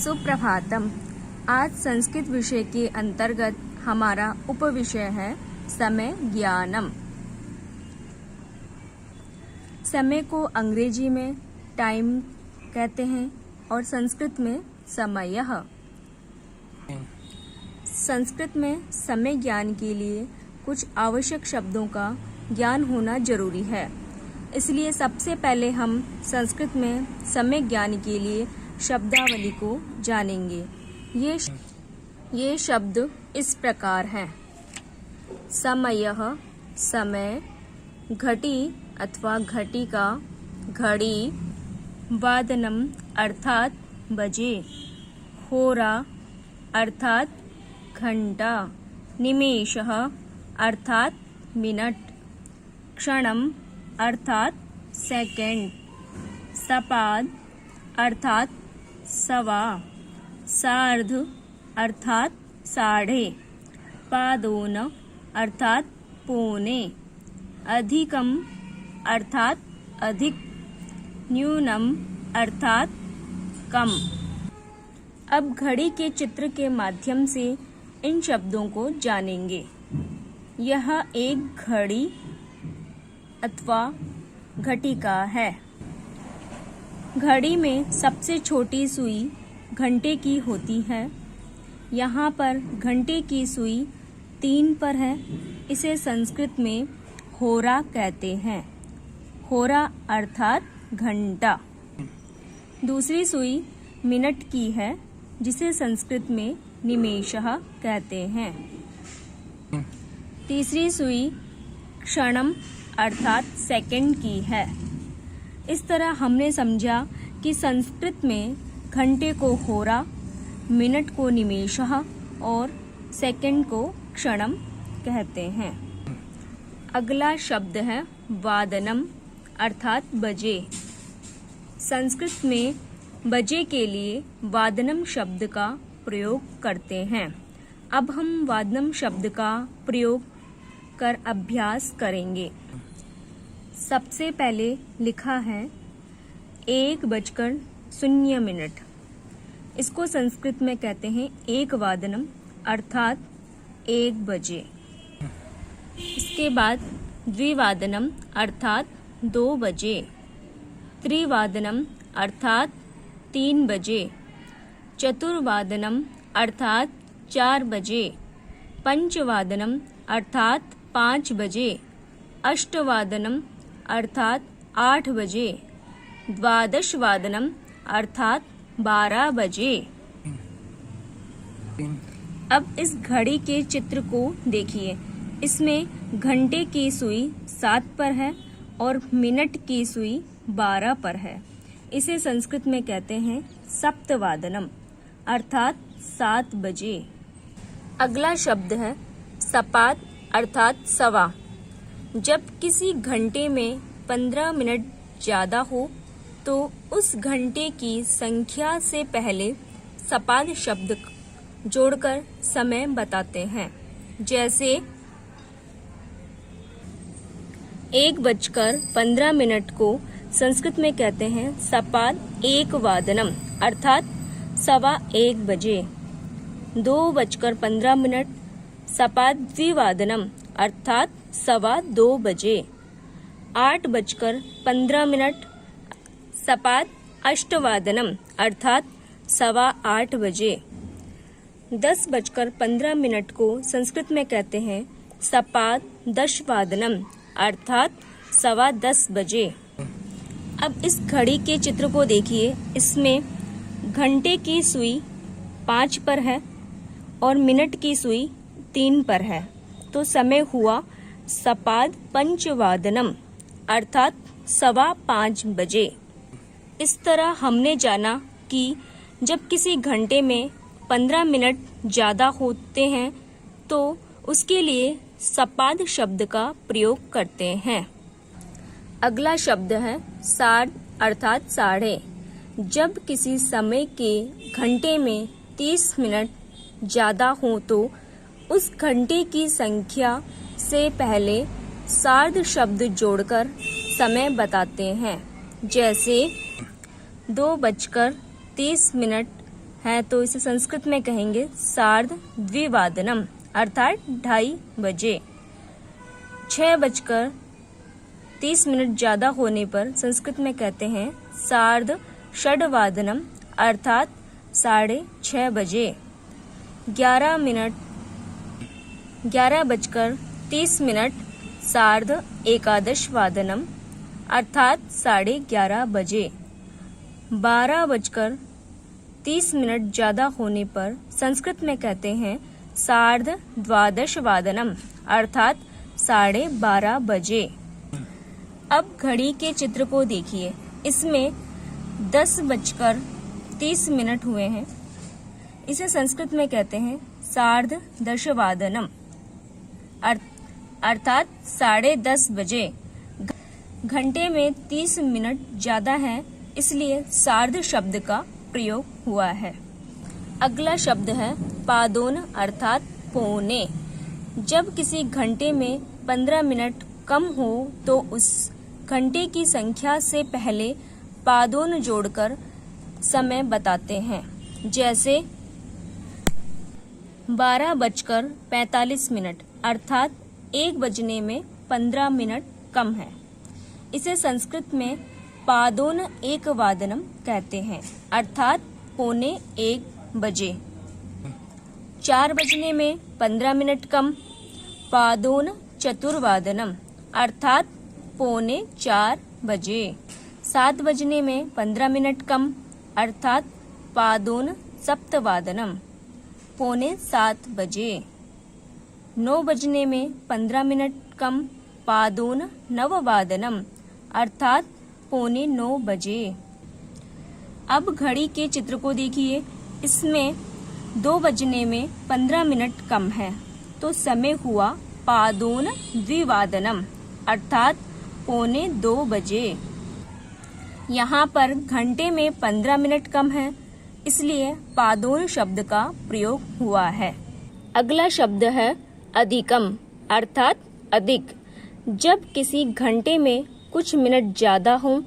सुप्रभातम। आज संस्कृत विषय के अंतर्गत हमारा उपविषय है समय ज्ञानम। समय को अंग्रेजी में टाइम कहते हैं और संस्कृत में समयः। संस्कृत में समय ज्ञान के लिए कुछ आवश्यक शब्दों का ज्ञान होना जरूरी है, इसलिए सबसे पहले हम संस्कृत में समय ज्ञान के लिए शब्दावली को जानेंगे। ये शब्द इस प्रकार हैं। समयः समय, घटी अथवा घटिका घड़ी, वादनम अर्थात बजे, होरा अर्थात घंटा, निमेषः अर्थात मिनट, क्षणम अर्थात सेकंड, सपाद अर्थात सवा, सार्ध अर्थात साढ़े, पादोन अर्थात पौने, अधिकम अर्थात अधिक, न्यूनम अर्थात कम। अब घड़ी के चित्र के माध्यम से इन शब्दों को जानेंगे। यह एक घड़ी अथवा घटिका है। घड़ी में सबसे छोटी सुई घंटे की होती है। यहाँ पर घंटे की सुई 3 पर है। इसे संस्कृत में होरा कहते हैं। होरा अर्थात घंटा। दूसरी सुई मिनट की है, जिसे संस्कृत में निमेषः कहते हैं। तीसरी सुई क्षणम अर्थात सेकंड की है। इस तरह हमने समझा कि संस्कृत में घंटे को होरा, मिनट को निमेषः और सेकंड को क्षणम कहते हैं। अगला शब्द है वादनम अर्थात बजे। संस्कृत में बजे के लिए वादनम शब्द का प्रयोग करते हैं। अब हम वादनम शब्द का प्रयोग कर अभ्यास करेंगे। सबसे पहले लिखा है 1:00। इसको संस्कृत में कहते हैं एक वादनम अर्थात 1 बजे। इसके बाद द्विवादनम अर्थात 2 बजे, त्रिवादनम अर्थात 3 बजे, चतुर्वादनम अर्थात 4 बजे, पंचवादनम अर्थात 5 बजे, अष्टवादनम अर्थात 8 बजे, द्वादशवादनम अर्थात 12 बजे। अब इस घड़ी के चित्र को देखिए। इसमें घंटे की सुई 7 पर है और मिनट की सुई 12 पर है। इसे संस्कृत में कहते हैं सप्तवादनम अर्थात 7 बजे। अगला शब्द है सपाद अर्थात सवा। जब किसी घंटे में 15 मिनट ज्यादा हो तो उस घंटे की संख्या से पहले सपाद शब्द जोड़कर समय बताते हैं। जैसे 1:15 को संस्कृत में कहते हैं सपाद 1 वादनम अर्थात 1:15 बजे। 2:15 सपाद द्विवादनम अर्थात 2:15 बजे। 8:15 सपाद अष्टवादनम अर्थात 8:15 बजे। 10:15 को संस्कृत में कहते हैं सपाद दशवादनम अर्थात 10:15 बजे। अब इस घड़ी के चित्र को देखिए। इसमें घंटे की सुई 5 पर है और मिनट की सुई 3 पर है, तो समय हुआ सपाद पंचवादनम अर्थात 5:15 बजे। इस तरह हमने जाना कि जब किसी घंटे में 15 मिनट ज्यादा होते हैं तो उसके लिए सपाद शब्द का प्रयोग करते हैं। अगला शब्द है सार्ध अर्थात साढ़े। जब किसी समय के घंटे में 30 मिनट ज्यादा हो तो उस घंटे की संख्या से पहले सार्ध शब्द जोड़कर समय बताते हैं। जैसे 2:30 है तो इसे संस्कृत में कहेंगे सार्धद्विवादनम अर्थात 2:30 बजे। 6:30 ज्यादा होने पर संस्कृत में कहते हैं सार्धषड्वादनम अर्थात 6:30 बजे। 11:30 सार्ध-एकादशवादनम अर्थात 11:30 बजे। 12:30 ज्यादा होने पर संस्कृत में कहते हैं सार्ध-द्वादशवादनम अर्थात 12:30 बजे। अब घड़ी के चित्र को देखिए, इसमें 10:30 हुए हैं। इसे संस्कृत में कहते हैं सार्ध-दशवादनम अर्थात 10:30 बजे। घंटे में 30 मिनट ज्यादा है, इसलिए सार्ध शब्द का प्रयोग हुआ है। अगला शब्द है पादोन अर्थात पौने। जब किसी घंटे में 15 मिनट कम हो तो उस घंटे की संख्या से पहले पादोन जोड़कर समय बताते हैं। जैसे 12:45 अर्थात 1 बजने में 15 मिनट कम है। इसे संस्कृत में पादोन एक वादनम कहते हैं अर्थात 12:45 बजे। 4 बजने में 15 मिनट कम, पादोन चतुर्वादनम अर्थात 3:45 बजे। 7 बजने में 15 मिनट कम अर्थात पादोन सप्तवादनम 6:45 बजे। 9 बजने में 15 मिनट कम, पादोन नववादनम अर्थात 8:45 बजे। अब घड़ी के चित्र को देखिए, इसमें 2 बजने में 15 मिनट कम है तो समय हुआ पादोन द्विवादनम अर्थात 1:45 बजे। यहाँ पर घंटे में 15 मिनट कम है, इसलिए पादोन शब्द का प्रयोग हुआ है। अगला शब्द है अधिकम अर्थात अधिक। जब किसी घंटे में कुछ मिनट ज्यादा हो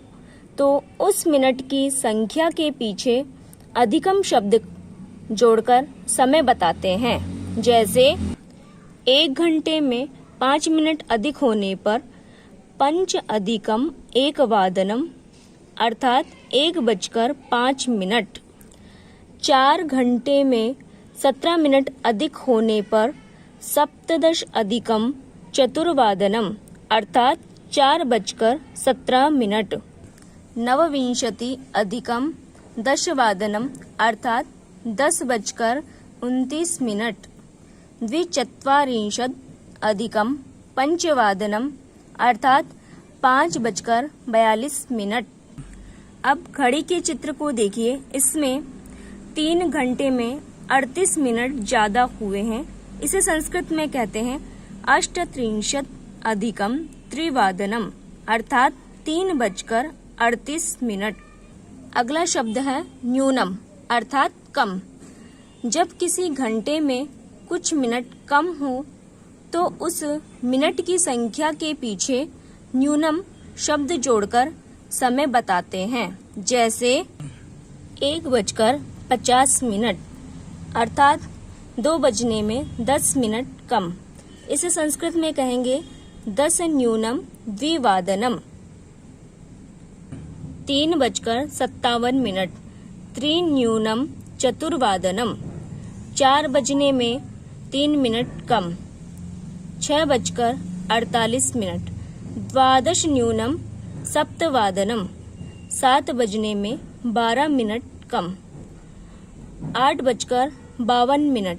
तो उस मिनट की संख्या के पीछे अधिकम शब्द जोड़कर समय बताते हैं। जैसे 1 घंटे में 5 मिनट अधिक होने पर 5+1 अर्थात 1:05। 4 घंटे में 17 मिनट अधिक होने पर 17+4 अर्थात 4:17। 29+10 अर्थात 10:29। 240+5 अर्थात 5:42। अब घड़ी के चित्र को देखिए, इसमें 3 घंटे में 38 मिनट ज्यादा हुए हैं। इसे संस्कृत में कहते हैं 38+3 अर्थात 3:38। अगला शब्द है न्यूनम अर्थात कम। जब किसी घंटे में कुछ मिनट कम हो तो उस मिनट की संख्या के पीछे न्यूनम शब्द जोड़कर समय बताते हैं। जैसे 1:50 अर्थात 2 बजने में 10 मिनट कम। इसे संस्कृत में कहेंगे 10:57। 3:57 3:4 4 बजने में 3 मिनट कम। 6:48 12:07 7 बजने में 12 मिनट कम। 8:52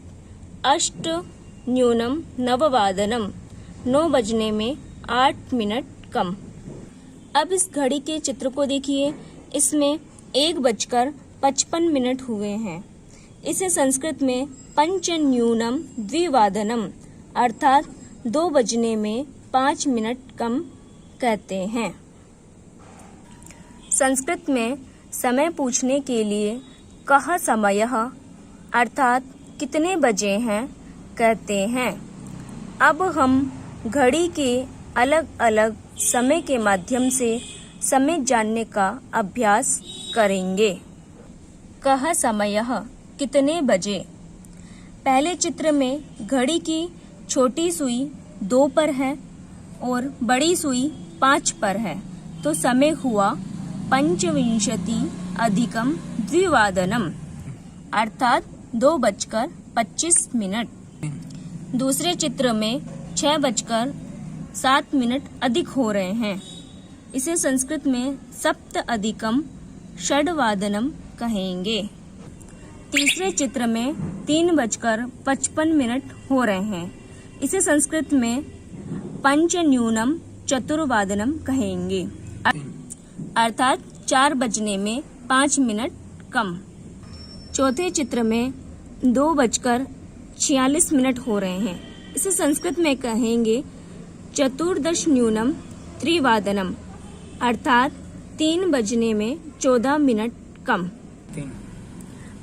8:09 9 बजने में 8 मिनट कम। अब इस घड़ी के चित्र को देखिए, इसमें 1:55 हुए हैं। इसे संस्कृत में पंचन्यूनम द्विवादनम अर्थात 2 बजने में 5 मिनट कम कहते हैं। संस्कृत में समय पूछने के लिए कः समयः अर्थात कितने बजे हैं कहते हैं। अब हम घड़ी के अलग अलग समय के माध्यम से समय जानने का अभ्यास करेंगे। कः समयः कितने बजे। पहले चित्र में घड़ी की छोटी सुई 2 पर है और बड़ी सुई 5 पर है, तो समय हुआ 25:02 अर्थात 2:25। दूसरे चित्र में 6:07 अधिक हो रहे हैं। इसे संस्कृत में सप्त अधिकम षड्वादनम कहेंगे। तीसरे चित्र में 3:55 हो रहे हैं। इसे संस्कृत में पंच न्यूनम चतुर्वादनम कहेंगे, अर्थात 4 बजने में 5 मिनट कम। चौथे चित्र में 2:46 हो रहे हैं। इसे संस्कृत में कहेंगे चतुर्दश न्यूनम त्रिवादनम, अर्थात 3 बजने में 14 मिनट कम।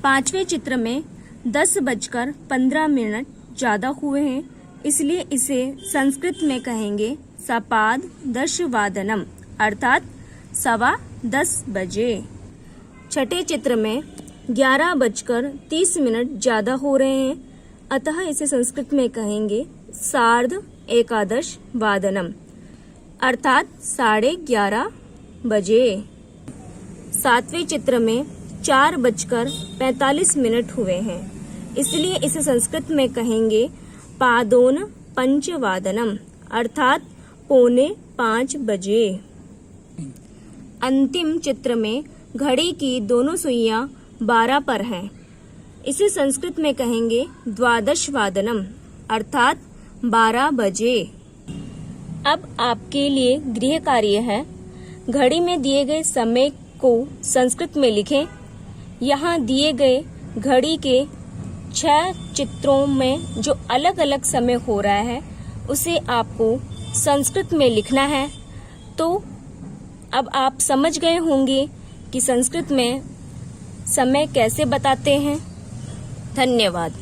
पांचवें चित्र में 10:15 ज्यादा हुए हैं, इसलिए इसे संस्कृत में कहेंगे सपाद दशवादनम, अर्थात 10:15 बजे। छठे चित्र में 11:30 ज्यादा हो रहे हैं, अतः इसे संस्कृत में कहेंगे सार्ध एकादश वादनम, अर्थात 11:30 बजे। सातवें चित्र में 4:45 हुए हैं, इसलिए इसे संस्कृत में कहेंगे पादोन पंचवादनम, अर्थात 4:45 बजे। अंतिम चित्र में घड़ी की दोनों सुइयां 12 पर हैं। इसे संस्कृत में कहेंगे द्वादशवादनम, अर्थात 12 बजे। अब आपके लिए गृह कार्य है। घड़ी में दिए गए समय को संस्कृत में लिखें। यहाँ दिए गए घड़ी के 6 चित्रों में जो अलग अलग समय हो रहा है उसे आपको संस्कृत में लिखना है। तो अब आप समझ गए होंगे कि संस्कृत में समय कैसे बताते हैं। धन्यवाद।